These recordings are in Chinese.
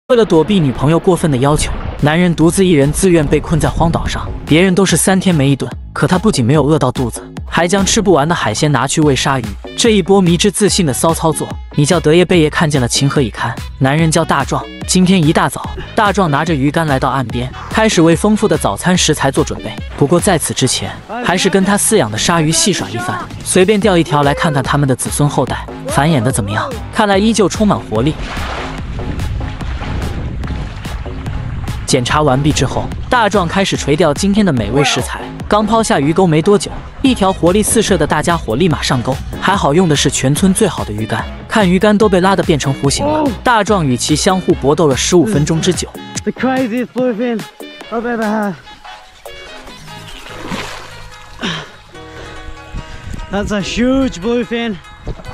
为了躲避女朋友过分的要求，男人独自一人自愿被困在荒岛上。别人都是3天没一顿，可他不仅没有饿到肚子，还将吃不完的海鲜拿去喂鲨鱼。这一波迷之自信的骚操作，你叫德爷贝爷看见了情何以堪？男人叫大壮。今天一大早，大壮拿着鱼竿来到岸边，开始为丰富的早餐食材做准备。不过在此之前，还是跟他饲养的鲨鱼戏耍一番，随便钓一条来看看他们的子孙后代繁衍的怎么样。看来依旧充满活力。检查完毕之后，大壮开始垂钓今天的美味食材。刚抛下鱼钩没多久，一条活力四射的大家伙立马上钩。还好用的是全村最好的鱼竿，看鱼竿都被拉得变成弧形了。大壮与其相互搏斗了15分钟之久。The craziest bluefin I've ever had. That's a huge bluefin.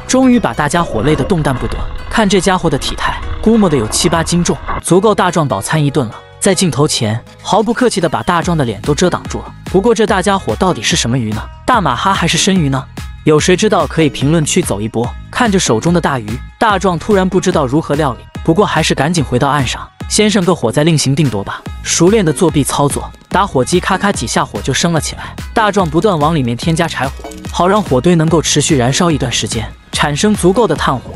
终于把大家伙累得动弹不得。看这家伙的体态，估摸的有7、8斤重，足够大壮饱餐一顿了。在镜头前，毫不客气地把大壮的脸都遮挡住了。不过这大家伙到底是什么鱼呢？大马哈还是生鱼呢？有谁知道可以评论区走一波。看着手中的大鱼，大壮突然不知道如何料理，不过还是赶紧回到岸上，先生个火再另行定夺吧。熟练的作弊操作，打火机咔咔几下火就升了起来。大壮不断往里面添加柴火，好让火堆能够持续燃烧一段时间，产生足够的炭火。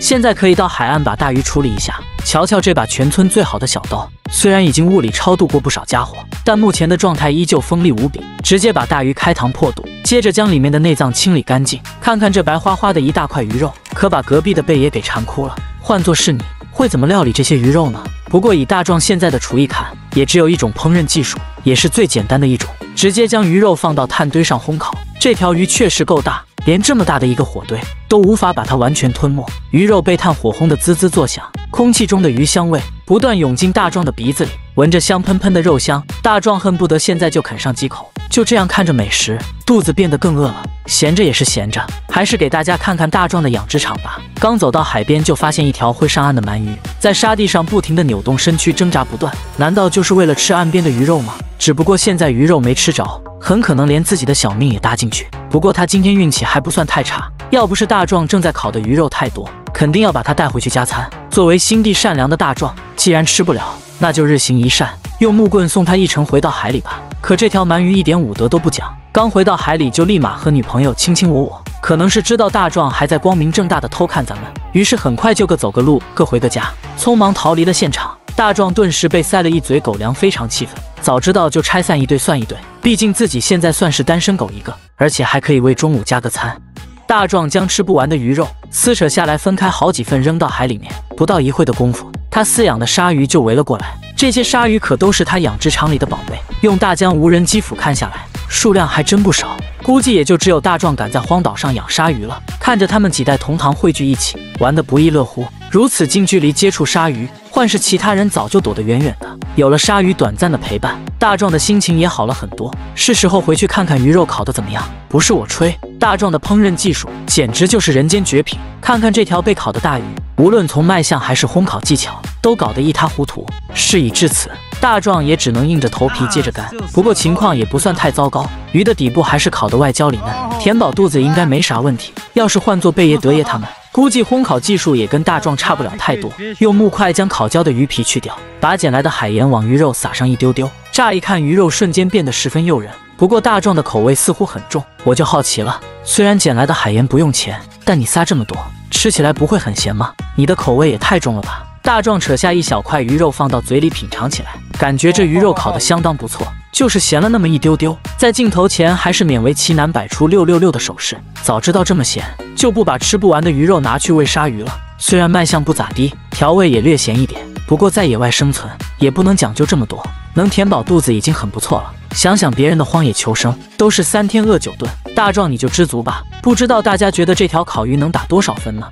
现在可以到海岸把大鱼处理一下。瞧瞧这把全村最好的小刀，虽然已经物理超度过不少家伙，但目前的状态依旧锋利无比。直接把大鱼开膛破肚，接着将里面的内脏清理干净。看看这白花花的一大块鱼肉，可把隔壁的贝爷给馋哭了。换作是你，会怎么料理这些鱼肉呢？不过以大壮现在的厨艺看，也只有一种烹饪技术，也是最简单的一种，直接将鱼肉放到炭堆上烘烤。这条鱼确实够大，连这么大的一个火堆都无法把它完全吞没。鱼肉被炭火烘得滋滋作响，空气中的鱼香味不断涌进大壮的鼻子里，闻着香喷喷的肉香，大壮恨不得现在就啃上几口。就这样看着美食，肚子变得更饿了。闲着也是闲着，还是给大家看看大壮的养殖场吧。刚走到海边，就发现一条会上岸的鳗鱼，在沙地上不停地扭动身躯，挣扎不断。难道就是为了吃岸边的鱼肉吗？只不过现在鱼肉没吃着，很可能连自己的小命也搭进去。不过他今天运气还不算太差，要不是大壮正在烤的鱼肉太多，肯定要把它带回去加餐。作为心地善良的大壮，既然吃不了，那就日行一善，用木棍送他一程回到海里吧。可这条鳗鱼一点武德都不讲，刚回到海里就立马和女朋友卿卿我我，可能是知道大壮还在光明正大的偷看咱们，于是很快就各走个路，各回个家，匆忙逃离了现场。大壮顿时被塞了一嘴狗粮，非常气愤。早知道就拆散一对算一对，毕竟自己现在算是单身狗一个，而且还可以为中午加个餐。大壮将吃不完的鱼肉撕扯下来，分开好几份扔到海里面。不到一会的功夫，他饲养的鲨鱼就围了过来。这些鲨鱼可都是他养殖场里的宝贝，用大疆无人机俯瞰下来，数量还真不少。估计也就只有大壮敢在荒岛上养鲨鱼了。看着他们几代同堂汇聚一起，玩得不亦乐乎。如此近距离接触鲨鱼，换是其他人早就躲得远远的。有了鲨鱼短暂的陪伴，大壮的心情也好了很多。是时候回去看看鱼肉烤得怎么样。不是我吹，大壮的烹饪技术简直就是人间绝品。看看这条被烤的大鱼，无论从卖相还是烘烤技巧，都搞得一塌糊涂。事已至此，大壮也只能硬着头皮接着干。不过情况也不算太糟糕，鱼的底部还是烤得外焦里嫩，填饱肚子应该没啥问题。要是换做贝爷德爷他们，估计烘烤技术也跟大壮差不了太多。用木块将烤焦的鱼皮去掉，把捡来的海盐往鱼肉撒上一丢丢，乍一看鱼肉瞬间变得十分诱人。不过大壮的口味似乎很重，我就好奇了，虽然捡来的海盐不用钱，但你撒这么多，吃起来不会很咸吗？你的口味也太重了吧。大壮扯下一小块鱼肉放到嘴里品尝起来，感觉这鱼肉烤得相当不错，就是咸了那么一丢丢。在镜头前还是勉为其难摆出666的手势。早知道这么咸，就不把吃不完的鱼肉拿去喂鲨鱼了。虽然卖相不咋地，调味也略咸一点，不过在野外生存也不能讲究这么多，能填饱肚子已经很不错了。想想别人的荒野求生都是3天饿9顿，大壮你就知足吧。不知道大家觉得这条烤鱼能打多少分呢？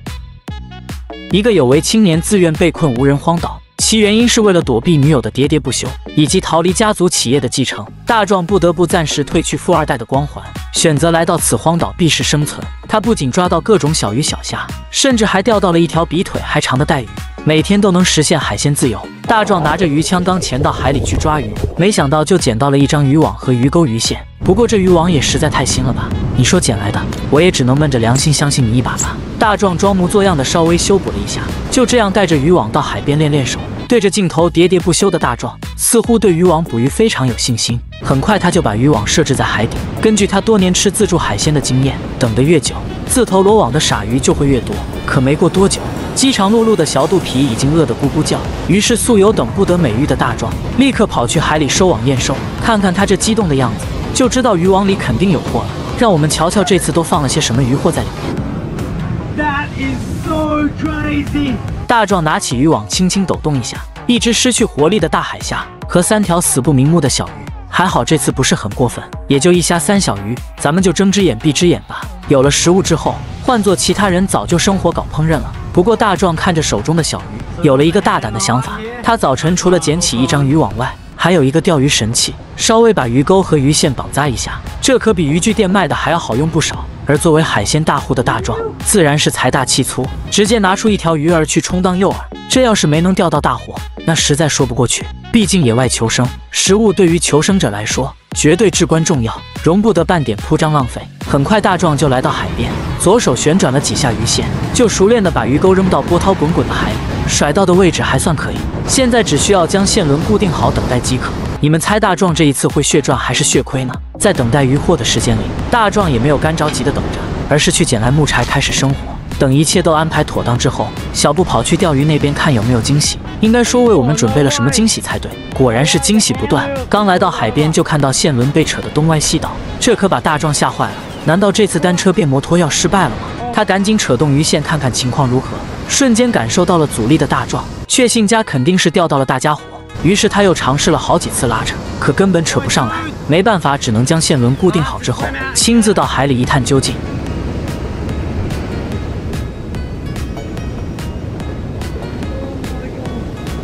一个有为青年自愿被困无人荒岛，其原因是为了躲避女友的喋喋不休，以及逃离家族企业的继承。大壮不得不暂时褪去富二代的光环，选择来到此荒岛避世生存。他不仅抓到各种小鱼小虾，甚至还钓到了一条比腿还长的带鱼，每天都能实现海鲜自由。大壮拿着鱼枪刚潜到海里去抓鱼，没想到就捡到了一张渔网和鱼钩鱼线。不过这渔网也实在太新了吧，你说捡来的，我也只能闷着良心相信你一把吧。大壮装模作样的稍微修补了一下，就这样带着渔网到海边练练手。对着镜头喋喋不休的大壮，似乎对渔网捕鱼非常有信心。很快他就把渔网设置在海底。根据他多年吃自助海鲜的经验，等得越久，自投罗网的傻鱼就会越多。可没过多久，饥肠辘辘的小肚皮已经饿得咕咕叫。于是素有等不得美誉的大壮立刻跑去海里收网验收。看看他这激动的样子，就知道渔网里肯定有货了。让我们瞧瞧这次都放了些什么鱼货在里面。That is so crazy. 大壮拿起渔网，轻轻抖动一下，一只失去活力的大海虾和3条死不瞑目的小鱼。还好这次不是很过分，也就1虾3小鱼，咱们就睁只眼闭只眼吧。有了食物之后，换做其他人早就生火搞烹饪了。不过大壮看着手中的小鱼，有了一个大胆的想法。他早晨除了捡起一张渔网外，还有一个钓鱼神器，稍微把鱼钩和鱼线绑扎一下，这可比渔具店卖的还要好用不少。而作为海鲜大户的大壮，自然是财大气粗，直接拿出一条鱼儿去充当诱饵。这要是没能钓到大货，那实在说不过去。毕竟野外求生，食物对于求生者来说绝对至关重要，容不得半点铺张浪费。很快大壮就来到海边，左手旋转了几下鱼线，就熟练地把鱼钩扔到波涛滚滚的海里，甩到的位置还算可以。现在只需要将线轮固定好，等待即可。你们猜大壮这一次会血赚还是血亏呢？在等待渔获的时间里，大壮也没有干着急的等着，而是去捡来木柴开始生火。等一切都安排妥当之后，小布跑去钓鱼那边看有没有惊喜，应该说为我们准备了什么惊喜才对。果然是惊喜不断。刚来到海边就看到线轮被扯得东歪西倒，这可把大壮吓坏了。难道这次单车变摩托要失败了吗？他赶紧扯动鱼线看看情况如何。瞬间感受到了阻力的大壮，确信家肯定是钓到了大家伙。于是他又尝试了好几次拉扯，可根本扯不上来。没办法，只能将线轮固定好之后，亲自到海里一探究竟。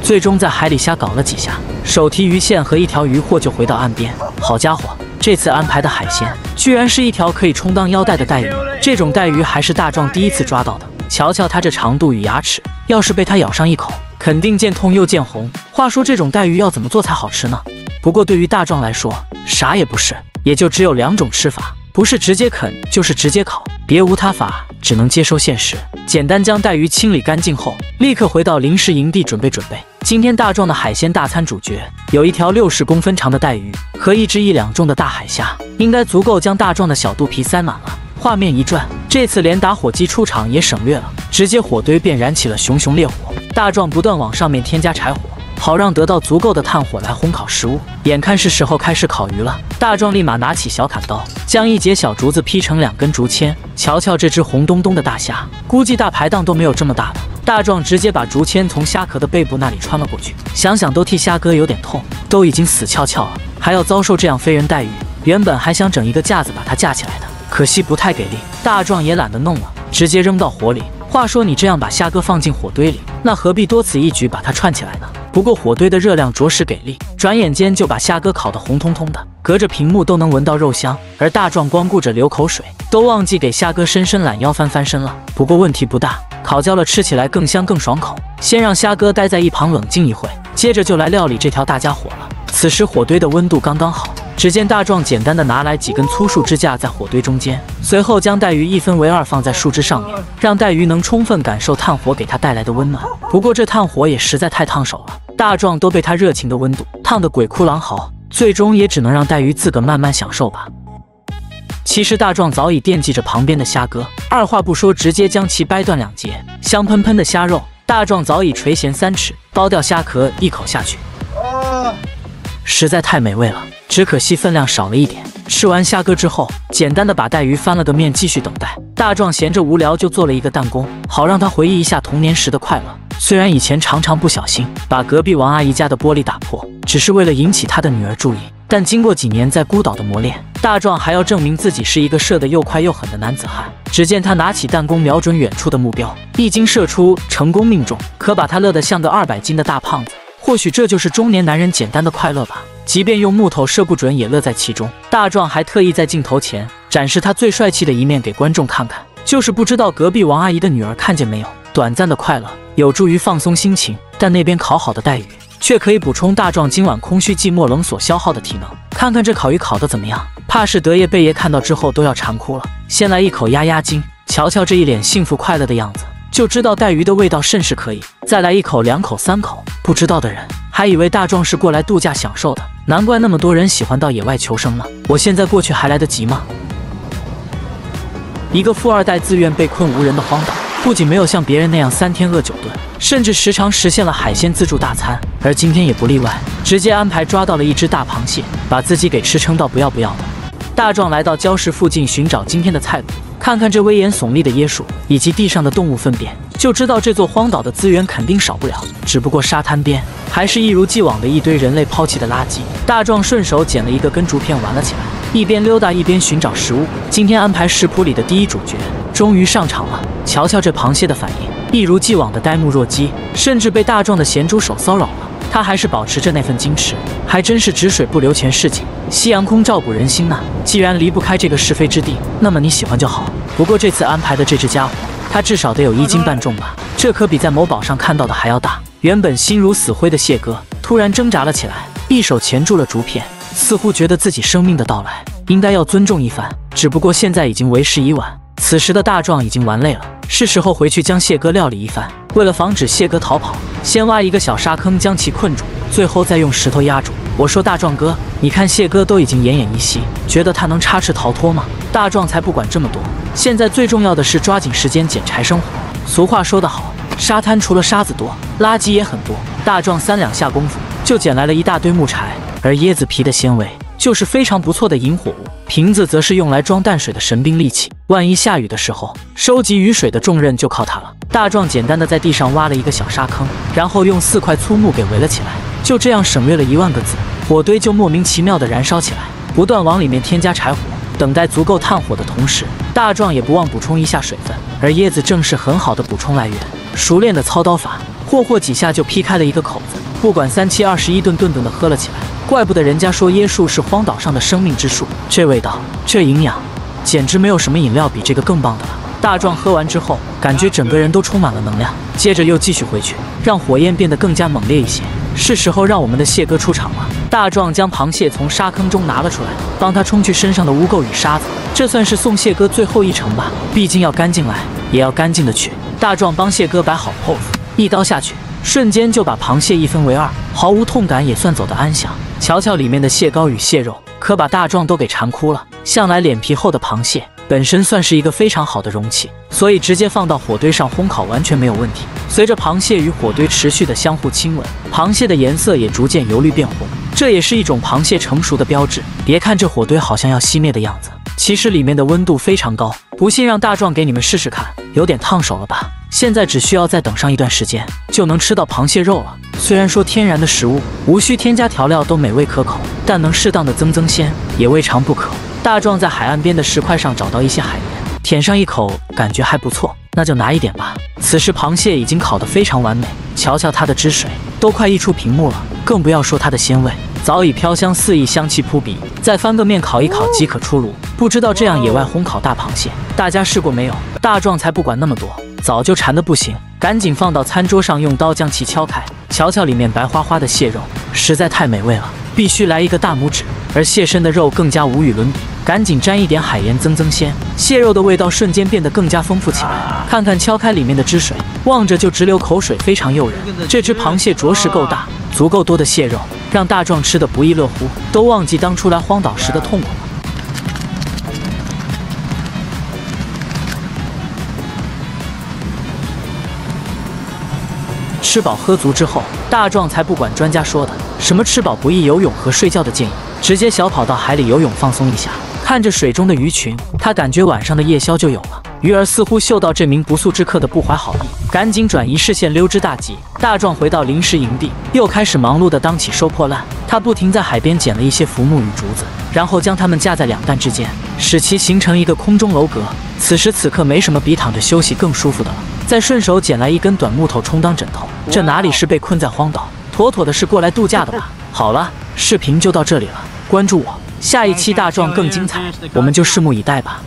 最终在海里瞎搞了几下，手提鱼线和一条鱼货就回到岸边。好家伙，这次安排的海鲜居然是一条可以充当腰带的带鱼。这种带鱼还是大壮第一次抓到的。瞧瞧它这长度与牙齿，要是被它咬上一口，肯定见痛又见红。话说这种带鱼要怎么做才好吃呢？不过对于大壮来说，啥也不是，也就只有2种吃法，不是直接啃，就是直接烤，别无他法，只能接受现实。简单将带鱼清理干净后，立刻回到临时营地准备。今天大壮的海鲜大餐主角有一条60公分长的带鱼和1只1两重的大海虾，应该足够将大壮的小肚皮塞满了。画面一转，这次连打火机出场也省略了，直接火堆便燃起了熊熊烈火。大壮不断往上面添加柴火，好让得到足够的炭火来烘烤食物。眼看是时候开始烤鱼了，大壮立马拿起小砍刀，将一截小竹子劈成2根竹签。瞧瞧这只红咚咚的大虾，估计大排档都没有这么大的。大壮直接把竹签从虾壳的背部那里穿了过去，想想都替虾哥有点痛，都已经死翘翘了，还要遭受这样非人待遇。原本还想整一个架子把它架起来的，可惜不太给力，大壮也懒得弄了，直接扔到火里。话说你这样把虾哥放进火堆里，那何必多此一举把它串起来呢？不过火堆的热量着实给力，转眼间就把虾哥烤得红彤彤的，隔着屏幕都能闻到肉香。而大壮光顾着流口水，都忘记给虾哥伸伸懒腰翻身了。不过问题不大，烤焦了吃起来更香更爽口。先让虾哥待在一旁冷静一会，接着就来料理这条大家伙了。此时火堆的温度刚刚好，只见大壮简单的拿来几根粗树枝架在火堆中间，随后将带鱼1分为2放在树枝上面，让带鱼能充分感受炭火给它带来的温暖。不过这炭火也实在太烫手了，大壮都被它热情的温度烫得鬼哭狼嚎，最终也只能让带鱼自个慢慢享受吧。其实大壮早已惦记着旁边的虾哥，二话不说直接将其掰断2截。香喷喷的虾肉，大壮早已垂涎3尺，剥掉虾壳一口下去，实在太美味了，只可惜分量少了一点。吃完虾哥之后，简单的把带鱼翻了个面，继续等待。大壮闲着无聊就做了一个弹弓，好让他回忆一下童年时的快乐。虽然以前常常不小心把隔壁王阿姨家的玻璃打破，只是为了引起他的女儿注意，但经过几年在孤岛的磨练，大壮还要证明自己是一个射得又快又狠的男子汉。只见他拿起弹弓，瞄准远处的目标，一经射出，成功命中，可把他乐得像个200斤的大胖子。或许这就是中年男人简单的快乐吧，即便用木头射不准也乐在其中。大壮还特意在镜头前展示他最帅气的一面给观众看看，就是不知道隔壁王阿姨的女儿看见没有。短暂的快乐有助于放松心情，但那边烤好的带鱼却可以补充大壮今晚空虚寂寞冷所消耗的体能。看看这烤鱼烤得怎么样，怕是德爷贝爷看到之后都要馋哭了。先来一口压压惊。瞧瞧这一脸幸福快乐的样子，就知道带鱼的味道甚是可以。再来1口、2口、3口，不知道的人还以为大壮是过来度假享受的，难怪那么多人喜欢到野外求生了。我现在过去还来得及吗？一个富二代自愿被困无人的荒岛，不仅没有像别人那样3天饿9顿，甚至时常实现了海鲜自助大餐，而今天也不例外，直接安排抓到了1只大螃蟹，把自己给吃撑到不要不要的。大壮来到礁石附近寻找今天的菜谱，看看这威严耸立的椰树以及地上的动物粪便，就知道这座荒岛的资源肯定少不了。只不过沙滩边还是一如既往的一堆人类抛弃的垃圾。大壮顺手捡了一个根竹片玩了起来，一边溜达一边寻找食物。今天安排食谱里的第一主角终于上场了，瞧瞧这螃蟹的反应，一如既往的呆木若鸡，甚至被大壮的咸猪手骚扰了，他还是保持着那份矜持，还真是止水不流全市井，夕阳空照古人心呐。既然离不开这个是非之地，那么你喜欢就好。不过这次安排的这只家伙，他至少得有1斤半重吧，这可比在某宝上看到的还要大。原本心如死灰的谢哥突然挣扎了起来，一手钳住了竹片，似乎觉得自己生命的到来应该要尊重一番。只不过现在已经为时已晚，此时的大壮已经玩累了，是时候回去将谢哥料理一番。为了防止谢哥逃跑，先挖一个小沙坑将其困住，最后再用石头压住。我说大壮哥，你看谢哥都已经奄奄一息，觉得他能插翅逃脱吗？大壮才不管这么多，现在最重要的是抓紧时间捡柴生火。俗话说得好，沙滩除了沙子多，垃圾也很多。大壮3两下功夫就捡来了一大堆木柴，而椰子皮的纤维就是非常不错的引火物，瓶子则是用来装淡水的神兵利器。万一下雨的时候，收集雨水的重任就靠它了。大壮简单的在地上挖了一个小沙坑，然后用4块粗木给围了起来，就这样省略了1万个字，火堆就莫名其妙的燃烧起来，不断往里面添加柴火。等待足够炭火的同时，大壮也不忘补充一下水分，而椰子正是很好的补充来源。熟练的操刀法，霍几下就劈开了一个口子，不管3七21顿顿顿的喝了起来。怪不得人家说椰树是荒岛上的生命之树，这味道，这营养，简直没有什么饮料比这个更棒的了。大壮喝完之后，感觉整个人都充满了能量，接着又继续回去，让火焰变得更加猛烈一些。是时候让我们的谢哥出场了。大壮将螃蟹从沙坑中拿了出来，帮他冲去身上的污垢与沙子，这算是送谢哥最后一程吧。毕竟要干净来，也要干净的去。大壮帮谢哥摆好 pose， 一刀下去，瞬间就把螃蟹一分为2，毫无痛感，也算走得安详。瞧瞧里面的蟹膏与蟹肉，可把大壮都给馋哭了。向来脸皮厚的螃蟹本身算是一个非常好的容器，所以直接放到火堆上烘烤完全没有问题。随着螃蟹与火堆持续的相互亲吻，螃蟹的颜色也逐渐由绿变红，这也是一种螃蟹成熟的标志。别看这火堆好像要熄灭的样子，其实里面的温度非常高。不信让大壮给你们试试看，有点烫手了吧？现在只需要再等上一段时间，就能吃到螃蟹肉了。虽然说天然的食物无需添加调料都美味可口，但能适当的增鲜也未尝不可。大壮在海岸边的石块上找到一些海盐，舔上一口，感觉还不错，那就拿一点吧。此时螃蟹已经烤得非常完美，瞧瞧它的汁水都快溢出屏幕了，更不要说它的鲜味，早已飘香四溢，香气扑鼻。再翻个面烤一烤即可出炉。不知道这样野外烘烤大螃蟹，大家试过没有？大壮才不管那么多，早就馋得不行，赶紧放到餐桌上，用刀将其敲开。瞧瞧里面白花花的蟹肉，实在太美味了，必须来一个大拇指。而蟹身的肉更加无与伦比，赶紧沾一点海盐增鲜，蟹肉的味道瞬间变得更加丰富起来。看看敲开里面的汁水，望着就直流口水，非常诱人。这只螃蟹着实够大，足够多的蟹肉让大壮吃得不亦乐乎，都忘记当初来荒岛时的痛苦了。吃饱喝足之后，大壮才不管专家说的什么吃饱不宜游泳和睡觉的建议，直接小跑到海里游泳放松一下。看着水中的鱼群，他感觉晚上的夜宵就有了。鱼儿似乎嗅到这名不速之客的不怀好意，赶紧转移视线溜之大吉。大壮回到临时营地，又开始忙碌地当起收破烂。他不停在海边捡了一些浮木与竹子，然后将它们架在2担之间，使其形成一个空中楼阁。此时此刻没什么比躺着休息更舒服的了。再顺手捡来一根短木头充当枕头，这哪里是被困在荒岛，妥妥的是过来度假的吧。好了，视频就到这里了，关注我，下一期大壮更精彩，我们就拭目以待吧。